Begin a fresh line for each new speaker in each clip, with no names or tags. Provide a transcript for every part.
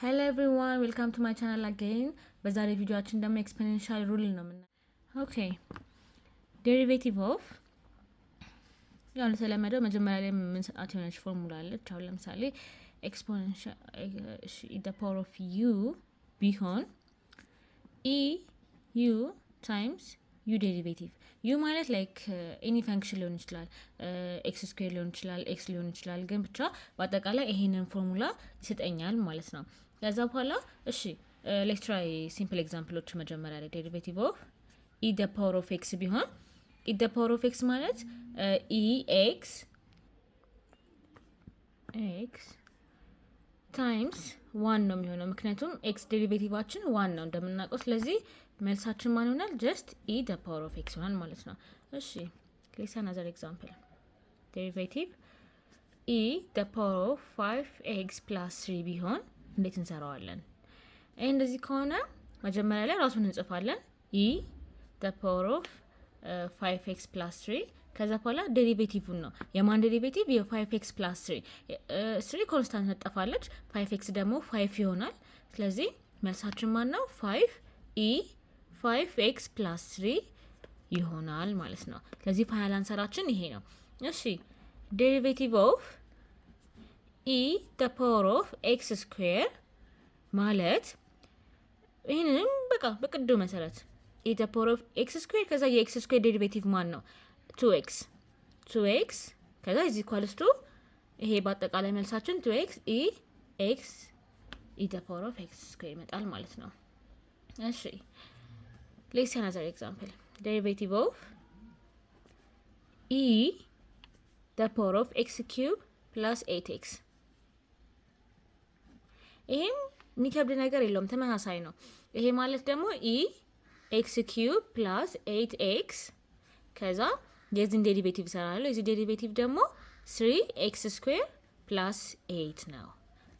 Hello everyone, welcome to my channel again. በዛሬ ቪዲዮአችን ደግሞ ኤክስፖኔንሻል ሩል ነው ኦኬ ዴሪቬቲቭ ኦፍ ያው ለተለመደው መጀመሪያ ላይ የምንሰጣት የሆነች ፎርሙላ አለች። አሁን ለምሳሌ ኤክስፖኔንሻል the power of u ቢሆን e u times u ዴሪቬቲቭ u ማለት ላይክ ኤኒ ፈንክሽን ሊሆን ይችላል፣ ኤክስ ስኩዌር ሊሆን ይችላል፣ ኤክስ ሊሆን ይችላል። ግን ብቻ በአጠቃላይ ይሄንን ፎርሙላ ይሰጠኛል ማለት ነው። ከዛ በኋላ እሺ ሌትስ ትራይ ሲምፕል ኤግዛምፕሎች መጀመሪያ ላይ ዴሪቬቲቭ ኦፍ e the power of x ቢሆን e the power of x ማለት e x ታይምስ 1 ነው የሚሆነው፣ ምክንያቱም ኤክስ ዴሪቬቲቫችን 1 ነው እንደምናውቀው። ስለዚህ መልሳችን ማን ይሆናል? ጀስት e the power of x ይሆናል ማለት ነው። እሺ ሌትስ another example ዴሪቬቲቭ e the power of 5x plus 3 ቢሆን እንዴት እንሰራዋለን? እንደዚህ ከሆነ መጀመሪያ ላይ ራሱን እንጽፋለን e the power of 5x plus 3 ከዛ በኋላ ዴሪቬቲቭን ነው የማን ዴሪቬቲቭ የ5x plus 3 ኮንስታንት ነጠፋለች፣ 5x ደግሞ 5 ይሆናል። ስለዚህ መልሳችን ማን ነው? 5x plus 3 ይሆናል ማለት ነው። ስለዚህ ፋይናል አንሰራችን ይሄ ነው። እሺ ዴሪቬቲቭ ኦፍ e the power of x square ማለት ይሄንን በቃ በቅዱ መሰረት e the power of x square ከዛ የx square ዴሪቬቲቭ ማን ነው? 2x ከዛ is equals to ይሄ በአጠቃላይ መልሳችን 2x e the power of x square ይመጣል ማለት ነው። እሺ let's see another example derivative of e the power of x cube plus 8x ይሄም የሚከብድ ነገር የለውም፣ ተመሳሳይ ነው። ይሄ ማለት ደግሞ e x cube plus 8x ከዛ የዚህን ዴሪቬቲቭ ሰራለሁ። የዚህ ዴሪቬቲቭ ደግሞ 3x square plus 8 ነው።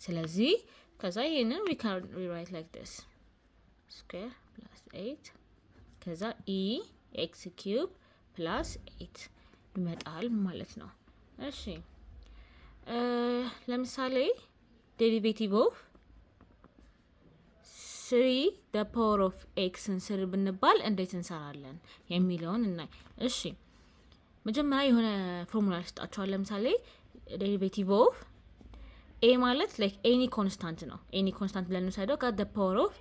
ስለዚህ ከዛ ይሄንን we can rewrite like this square plus 8 ከዛ e x cube plus 8 ይመጣል ማለት ነው። እሺ ለምሳሌ ዴሪቬቲቭ ኦፍ 3 the power of x እንስር ብንባል እንዴት እንሰራለን የሚለውን እናይ። እሺ መጀመሪያ የሆነ ፎርሙላ ልስጣችኋል። ለምሳሌ ዴሪቬቲቭ ኦፍ a ማለት ላይክ ኤኒ ኮንስታንት ነው። ኤኒ ኮንስታንት ብለን እንወስደው ጋር the power of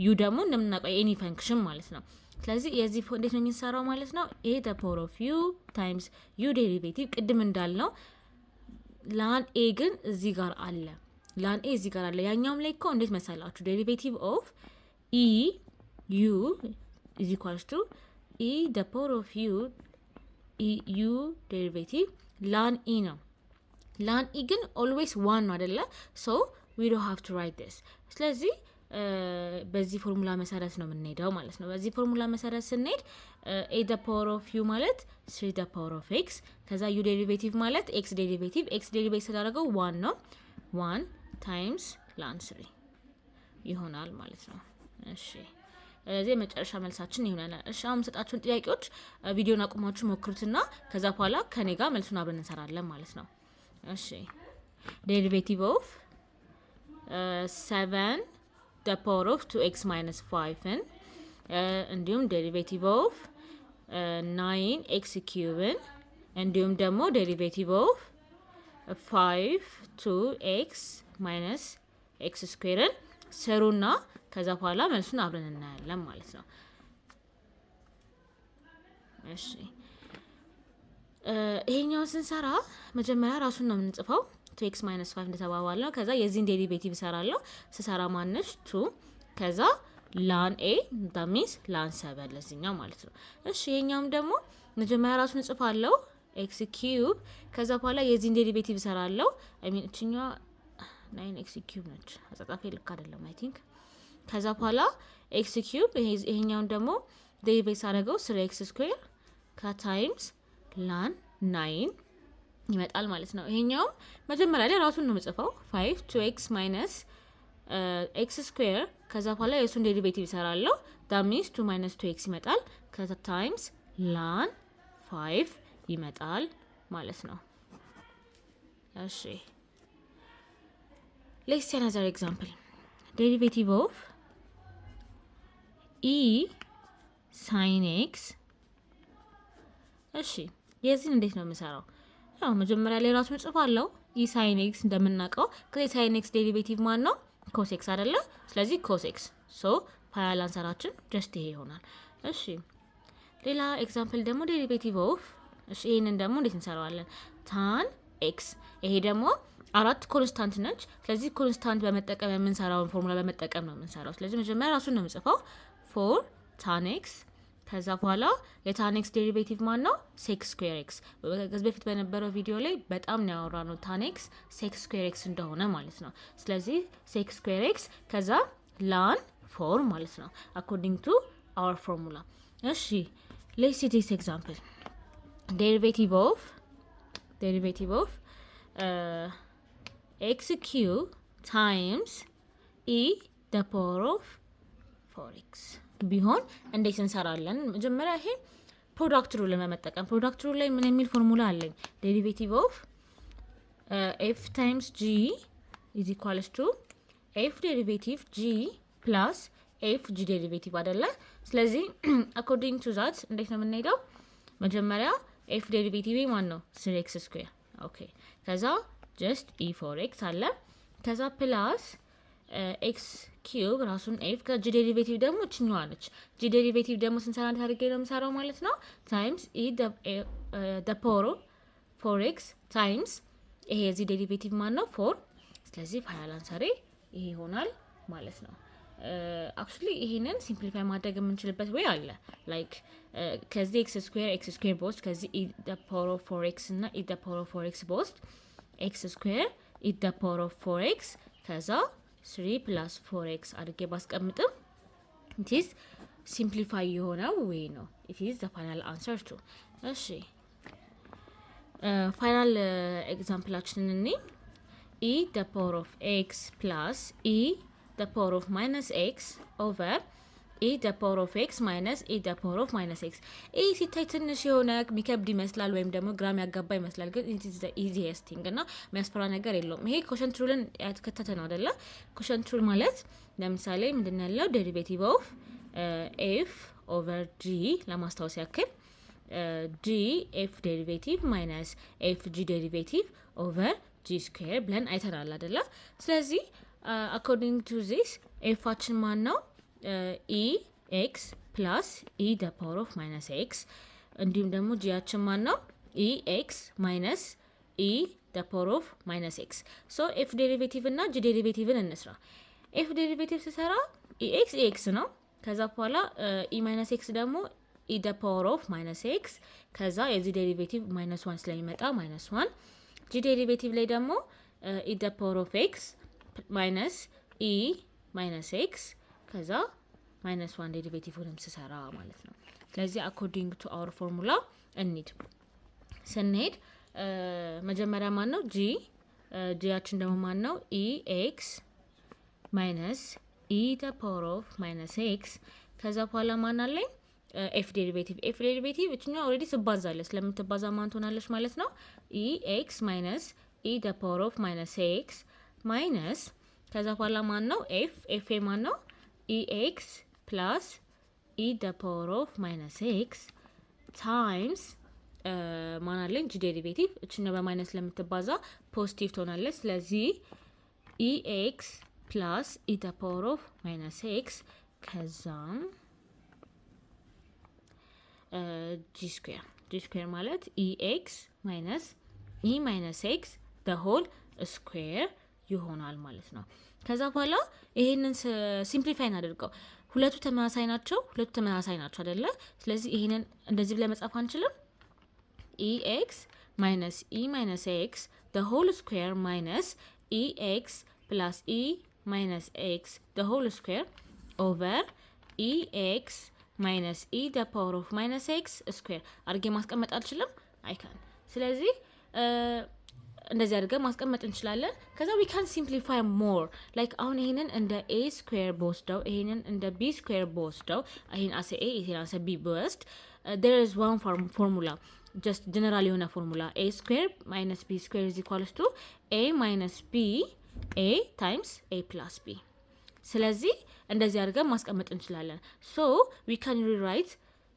u ደግሞ እንደምናውቀው ኤኒ ፈንክሽን ማለት ነው። ስለዚህ የዚህ እንዴት ነው የሚሰራው ማለት ነው? a the power of u times u ዴሪቬቲቭ ቅድም እንዳልነው ላን a ግን እዚህ ጋር አለ፣ ላን a እዚህ ጋር አለ። ያኛውም ላይ እኮ እንዴት መሰላችሁ? ዴሪቬቲቭ ኦፍ e u is equals to e the power of u ዴሪቬቲቭ ላን e ነው። ላን e ግን always 1 ነው አይደለ? so we don't have to write this። ስለዚህ በዚህ ፎርሙላ መሰረት ነው የምንሄደው ማለት ነው። በዚህ ፎርሙላ መሰረት ስንሄድ a the power of u ማለት 3 the power of x ከዛ u ዴሪቬቲቭ ማለት x ዴሪቬቲቭ ስላደረገው 1 ነው። 1 times ln 3 ይሆናል ማለት ነው። እሺ ስለዚህ መጨረሻ መልሳችን ይሆናል። እሺ አሁን ሰጣችሁን ጥያቄዎች ቪዲዮን አቁማችሁ ሞክሩትና ከዛ በኋላ ከኔ ጋር መልሱን አብረን እንሰራለን ማለት ነው። እሺ ዴሪቬቲቭ ኦፍ 7 the power of 2x minus 5 እንዲሁም ዴሪቬቲቭ ኦፍ 9x cube እንዲሁም ደግሞ ዴሪቬቲቭ ኦፍ 5 2x minus x square ሰሩና ከዛ በኋላ መልሱን አብረን እናያለን ማለት ነው። እሺ ይሄኛውን ስንሰራ መጀመሪያ ራሱን ነው የምንጽፈው 2x minus 5 እንደተባባልነው። ከዛ የዚህን ዴሪቬቲቭ ሰራለሁ። ስሰራ ማነሽ 2 ከዛ ላን a that means ላን 7 ለዚህኛው ማለት ነው። እሺ ይሄኛውም ደግሞ መጀመሪያ ራሱን ጽፋለሁ x cube ከዛ በኋላ የዚህን ዴሪቬቲቭ ሰራለሁ። አይ ሚን እቺኛዋ 9x cube ነች፣ አጻጻፌ ልክ አይደለም አይ ቲንክ። ከዛ በኋላ x cube ይሄኛውን ደግሞ ዴሪቬቲቭ አደረገው 3x square ከታይምስ ላን 9 ይመጣል ማለት ነው። ይሄኛው መጀመሪያ ላይ ራሱን ነው የምጽፈው 5 2x minus x square ከዛ በኋላ የሱን ዴሪቬቲቭ ሰራለሁ that means 2 minus 2x ይመጣል ከዛ ታይምስ ላን 5 ይመጣል ማለት ነው። እሺ let's see another example ዴሪቬቲቭ ኦፍ ኢ ሳይን ኤክስ። እሺ የዚህን እንዴት ነው የምሰራው? ያው መጀመሪያ ላይ ራሱን ጽፋለሁ ኢ ሳይን ኤክስ እንደምናውቀው። ከዚህ ሳይን ኤክስ ዴሪቬቲቭ ማን ነው? ኮስ ኤክስ አይደለ? ስለዚህ ኮስ ኤክስ። ሶ ፋይናል አንሰራችን ጀስት ይሄ ይሆናል። እሺ ሌላ ኤግዛምፕል ደግሞ ዴሪቬቲቭ ኦፍ እሺ ይሄንን ደግሞ እንዴት እንሰራዋለን? ታን ኤክስ። ይሄ ደግሞ አራት ኮንስታንት ነች። ስለዚህ ኮንስታንት በመጠቀም የምንሰራውን ፎርሙላ በመጠቀም ነው የምንሰራው። ስለዚህ መጀመሪያ ራሱን ነው የምጽፈው ፎር ታን ኤክስ። ከዛ በኋላ የታን ኤክስ ዴሪቬቲቭ ማን ነው? ሴክስ ስኩዌር ኤክስ። ከዚህ በፊት በነበረው ቪዲዮ ላይ በጣም ነው ያወራ ነው ታን ኤክስ ሴክስ ስኩዌር ኤክስ እንደሆነ ማለት ነው። ስለዚህ ሴክስ ስኩዌር ኤክስ ከዛ ላን ፎር ማለት ነው አኮርዲንግ ቱ አወር ፎርሙላ። እሺ ሌትስ ሲ ዲስ ኤግዛምፕል ዴሪቬቲቭ ኦፍ ኤክስ ኪዩብ ታይምስ ኢ ደ ፓወር ኦፍ 4x ቢሆን እንዴት እንሰራለን? መጀመሪያ ይሄ ፕሮዳክት ሩል ለመጠቀም ፕሮዳክት ሩል ላይ ምን የሚል ፎርሙላ አለኝ? ዴሪቬቲቭ ኦፍ ኤፍ ታይምስ ጂ ኢዝ ኢኳልስ ቱ ኤፍ ዴሪቬቲቭ ጂ ፕላስ ኤፍ ጂ ዴሪቬቲቭ አይደለ? ስለዚህ አኮርዲንግ ቱ ዛት እንዴት ነው የምንሄደው? መጀመሪያ ኤፍ ዴሪቬቲቭ ማን ነው? 3x ስኩዌር። ኦኬ ከዛ ጀስት ኢ 4x አለ። ከዛ ፕላስ ኤክስ ኪዩብ ራሱን ኤፍ ከጂ ዴሪቬቲቭ ደግሞ እችኛዋ ነች። ጂ ዴሪቬቲቭ ደግሞ ስንሰራ እንዴት አድርጌ ነው የምሰራው ማለት ነው? ታይምስ ኢ ደ ፓወር ኦፍ 4x ታይምስ ይሄ የዚህ ዴሪቬቲቭ ማን ነው? 4። ስለዚህ ፋይናል አንሰሬ ይሄ ይሆናል ማለት ነው። አክቹሊ ይሄንን ሲምፕሊፋይ ማድረግ የምንችልበት ወይ አለ። ላይክ ከዚህ ኤክስ ስኩዌር በውስጥ ከዚህ ኢ ደ ፓወር ኦፍ 4x እና ኢ ደ ፓወር ኦፍ 4x በውስጥ ኤክስ ስኩዌር ኢ ደ ፓወር ኦፍ 4x ከዛ 3 ፕላስ 4x አድርጌ ባስቀምጥም ኢትዝ ሲምፕሊፋይ የሆነው ወይ ነው። ኢትዝ ዘ ፋይናል አንሰር ቱ። እሺ ፋይናል ኤግዛምፕላችንን እኔ ኢ ደ ፓወር ኦፍ ኤክስ ፕላስ ኢ ደ ፓወር ኦፍ ማይነስ ኤክስ ኦቨር ኢ ደ ፓወር ኦፍ ኤክስ ማይነስ ኢ ደ ፓወር ኦፍ ማይነስ ኤክስ። ኢ ሲታይ ትንሽ የሆነ የሚከብድ ይመስላል ወይም ደግሞ ግራም ያጋባ ይመስላል፣ ግን ኢት ኢዝ ዘ ኢዚየስት ቲንግ እና የሚያስፈራ ነገር የለውም። ይሄ ኮሸንት ሩልን ያተከተተ ነው አይደለ? ኮሸንት ሩል ማለት ለምሳሌ ምንድን ያለው ዴሪቬቲቭ ኦፍ ኤፍ ኦቨር ጂ ለማስታወስ ያክል ጂ ኤፍ ዴሪቬቲቭ ማይነስ ኤፍ ጂ ዴሪቬቲቭ ኦቨር ጂ ስኩዌር ብለን አይተናል አይደለ? ስለዚህ አኮርዲንግ ቱ ዚስ ኤፋችን ማን ነው? ኢ ኤክስ ፕላስ ኢ ደ ፓወር ኦፍ ማይነስ ኤክስ እንዲሁም ደግሞ ጂያችን ማን ነው? ኢ ኤክስ ማይነስ ኢ ደ ፓወር ኦፍ ማይነስ ኤክስ። ሶ ኤፍ ዴሪቬቲቭ እና ጂ ዴሪቬቲቭን እንስራ። ኤፍ ዴሪቬቲቭ ስሰራ ኢ ኤክስ ነው። ከዛ በኋላ ኢ ማይነስ ኤክስ ደግሞ ኢ ደ ፓወር ኦፍ ማይነስ ኤክስ ከዛ የዚህ ዴሪቬቲቭ ማይነስ ዋን ስለሚመጣ ማይነስ ዋን። ጂ ዴሪቬቲቭ ላይ ደግሞ ኢ ደ ፓወር ኦፍ ኤክስ ማይነስ ኢ ማይነስ ኤክስ ከዛ ማይነስ ዋን ዴሪቬቲቭንም ስሰራ ማለት ነው። ስለዚህ አኮርዲንግ ቱ አወር ፎርሙላ ስንሄድ መጀመሪያ ማን ነው? ጂያችን ደግሞ ማን ነው? ኢ ኤክስ ማይነስ ኢ ደ ፓወር ኦፍ ማይነስ ኤክስ ከዛ በኋላ ማን አለኝ? ኤፍ ዴሪቬቲቭ እችኛዋ ኦልሬዲ ትባዛለች። ስለምትባዛ ማን ትሆናለች ማለት ነው? ኢ ኤክስ ማይነስ ኢ ደ ፓወር ኦፍ ማይነስ ኤክስ ማይነስ ከዛ በኋላ ማን ነው? ኤፍ ማን ነው? ኢ ኤክስ ፕላስ ኢ ደ ፓወር ኦፍ ማይነስ ኤክስ ታይምስ ማን አለኝ? ጂ ዴሪቬቲቭ እችኛው በማይነስ ለምትባዛ ፖዚቲቭ ትሆናለች። ስለዚህ ኢ ኤክስ ፕላስ ኢ ደ ፓወር ኦፍ ማይነስ ኤክስ ከዛም ጂ ስኩዌር ማለት ኢ ኤክስ ማይነስ ኢ ማይነስ ኤክስ ደ ሆል ስኩዌር ይሆናል ማለት ነው። ከዛ በኋላ ይሄንን ሲምፕሊፋይ እናደርገው። ሁለቱ ተመሳሳይ ናቸው አይደለ? ስለዚህ ይሄንን እንደዚህ ብለን መጻፍ አንችልም? ኢ ኤክስ ማይነስ ኢ ማይነስ ኤክስ ደ ሆል ስኩዌር ማይነስ ኢ ኤክስ ፕላስ ኢ ማይነስ ኤክስ ደ ሆል ስኩዌር ኦቨር ኢ ኤክስ ማይነስ ኢ ደ ፓወር ኦፍ ማይነስ ኤክስ ስኩዌር አድርጌ ማስቀመጥ አልችልም? አይካን። ስለዚህ እንደዚህ አድርገን ማስቀመጥ እንችላለን። ከዛ ዊ ካን ሲምፕሊፋይ ሞር ላይክ አሁን ይሄንን እንደ ኤ ስኩዌር በወስደው ይሄንን እንደ ቢ ስኩዌር በወስደው ይሄን አሰ ኤ ይሄን አሰ ቢ በወስድ there is one formula just general የሆነ ፎርሙላ ኤ ስኩዌር ማይነስ ቢ ስኩዌር is equals to ኤ ማይነስ ቢ ኤ ታይምስ ኤ ፕላስ ቢ። ስለዚህ እንደዚህ አድርገን ማስቀመጥ እንችላለን። ሶ ዊ ካን ሪራይት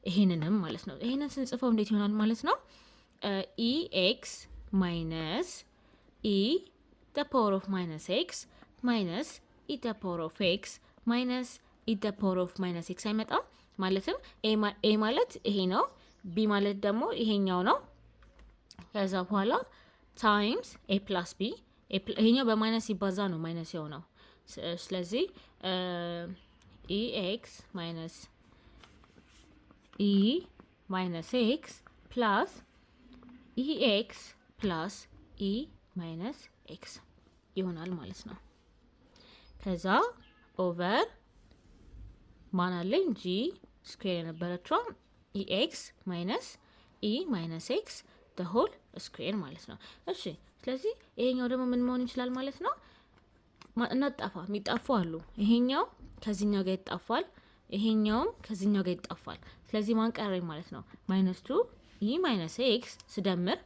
ይሄንንም ማለት ነው። ይሄንን ስንጽፈው እንዴት ይሆናል ማለት ነው? ኢ ኤክስ ማይነስ ኢ the power of minus x minus e the power of x minus e the power of minus x አይመጣም። ማለትም a ማለት ይሄ ነው፣ b ማለት ደግሞ ይሄኛው ነው። ከዛ በኋላ ታይምስ a plus b ይሄኛው በማይነስ ሲባዛ ነው ማይነስ የሆነው። ስለዚህ ex minus e minus x plus ex plus e minus ኤክስ ይሆናል ማለት ነው። ከዛ ኦቨር ማን አለኝ ጂ ስኩዌር የነበረችው ኢኤክስ ማይነስ ኢ ማይነስ ኤክስ ደ ሆል ስኩዌር ማለት ነው። እሺ ስለዚህ ይሄኛው ደግሞ ምን መሆን ይችላል ማለት ነው? እናጣፋ የሚጣፉ አሉ። ይሄኛው ከዚህኛው ጋር ይጣፋል፣ ይሄኛውም ከዚህኛው ጋር ይጣፋል። ስለዚህ ማን ቀረኝ ማለት ነው? ማይነስ 2 ኢ ማይነስ ኤክስ ስደምር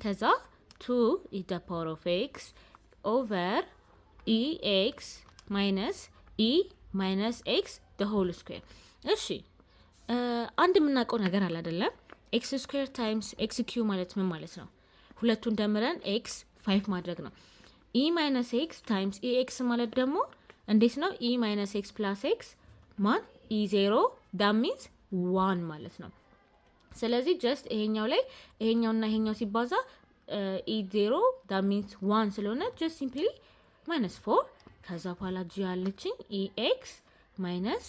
ከዛ 2 is the power of x over ex minus e minus x the whole square። እሺ አንድ የምናውቀው ነገር አለ አይደለም? x square times x cube ማለት ምን ማለት ነው? ሁለቱን ደምረን x 5 ማድረግ ነው። e minus x times ex ማለት ደግሞ እንዴት ነው? e minus x plus x ማን e 0 that means 1 ማለት ነው። ስለዚህ just ይሄኛው ላይ ይሄኛውና ይሄኛው ሲባዛ e0 that means 1 ስለሆነ just simply -4 ከዛ በኋላ ጂ ያለችኝ ex minus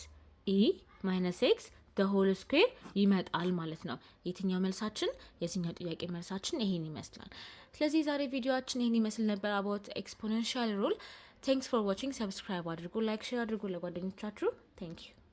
e minus x the whole square ይመጣል ማለት ነው። የትኛው መልሳችን? የዚህኛው ጥያቄ መልሳችን ይሄን ይመስላል። ስለዚህ ዛሬ ቪዲዮአችን ይሄን ይመስል ነበር about exponential rule። thanks for watching። subscribe አድርጉ፣ like share አድርጉ ለጓደኞቻችሁ። thank you